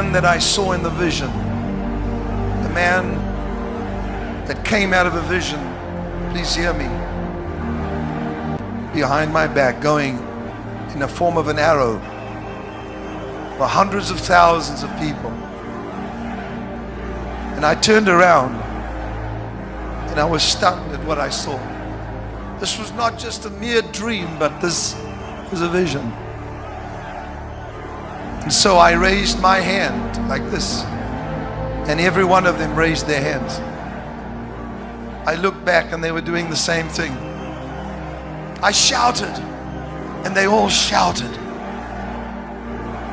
man that I saw in the vision, the man that came out of a vision, please hear me, behind my back, going in the form of an arrow for hundreds of thousands of people. And I turned around and I was stunned at what I saw. This was not just a mere dream, but this was a vision. And so I raised my hand like this, and every one of them raised their hands. I looked back and they were doing the same thing. I shouted and they all shouted.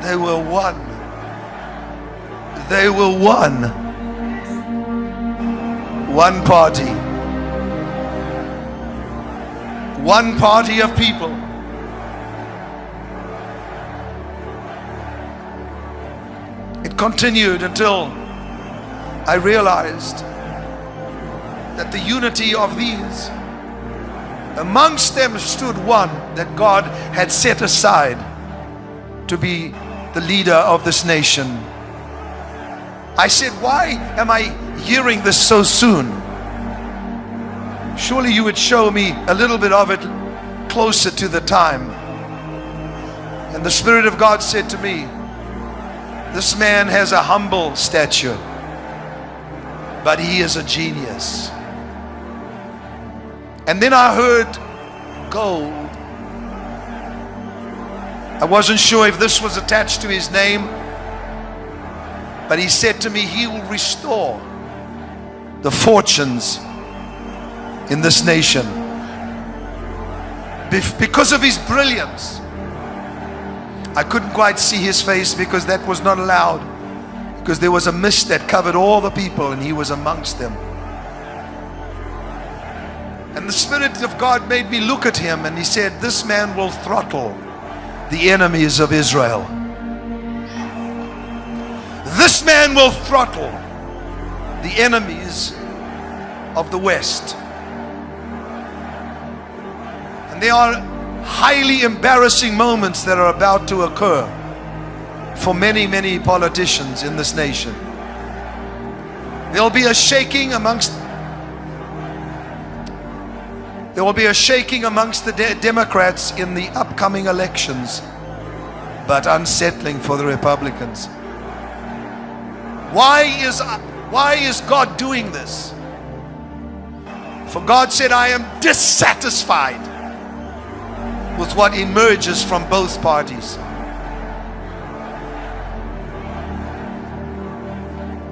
They were one. They were one. One party. One party of people. It continued until I realized that the unity of these, amongst them stood one that God had set aside to be the leader of this nation. I said, why am I hearing this so soon? Surely you would show me a little bit of it closer to the time. And the Spirit of God said to me, this man has a humble stature, but he is a genius. And then I heard gold. I wasn't sure if this was attached to his name, but he said to me, he will restore the fortunes in this nation because of his brilliance. I couldn't quite see his face because that was not allowed, because there was a mist that covered all the people and he was amongst them. And the Spirit of God made me look at him, and he said, this man will throttle the enemies of Israel. This man will throttle the enemies of the West. And there are highly embarrassing moments that are about to occur for many, many politicians in this nation. There will be a shaking amongst the Democrats in the upcoming elections, but unsettling for the Republicans. Why is God doing this? For God said, I am dissatisfied with what emerges from both parties.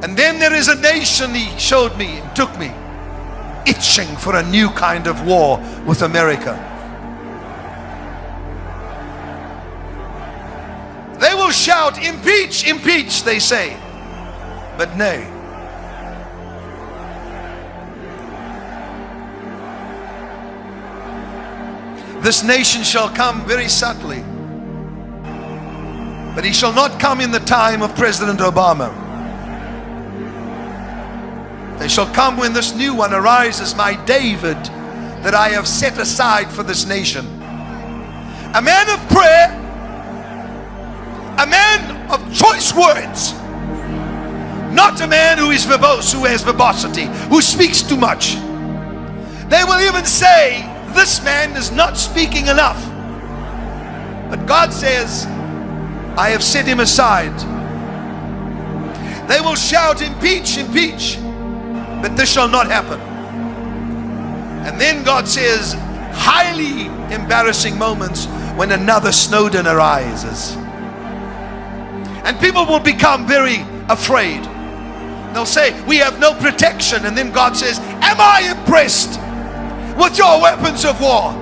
And then there is a nation, he showed me and took me, itching for a new kind of war with America. They will shout, impeach, impeach, they say, but nay. This nation shall come very subtly, but he shall not come in the time of President Obama. They shall come when this new one arises, my David, that I have set aside for this nation. A man of prayer, a man of choice words, not a man who is verbose, who has verbosity, who speaks too much. They will even say, this man is not speaking enough. But God says, I have set him aside. They will shout, impeach, impeach, but this shall not happen. And then God says, highly embarrassing moments when another Snowden arises. And people will become very afraid. They'll say, we have no protection. And then God says, am I impressed with your weapons of war?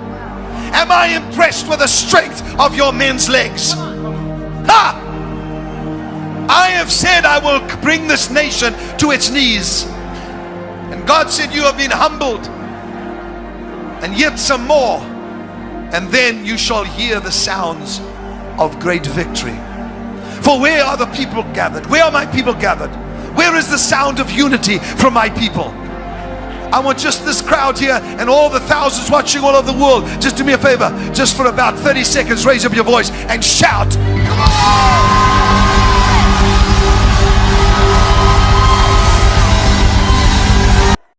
Am I impressed with the strength of your men's legs? Ha! I have said I will bring this nation to its knees. And God said, you have been humbled, and yet some more, and then you shall hear the sounds of great victory. For where are the people gathered? Where are my people gathered? Where is the sound of unity from my people? I want just this crowd here and all the thousands watching all over the world, just do me a favor, just for about 30 seconds, raise up your voice and shout, come on!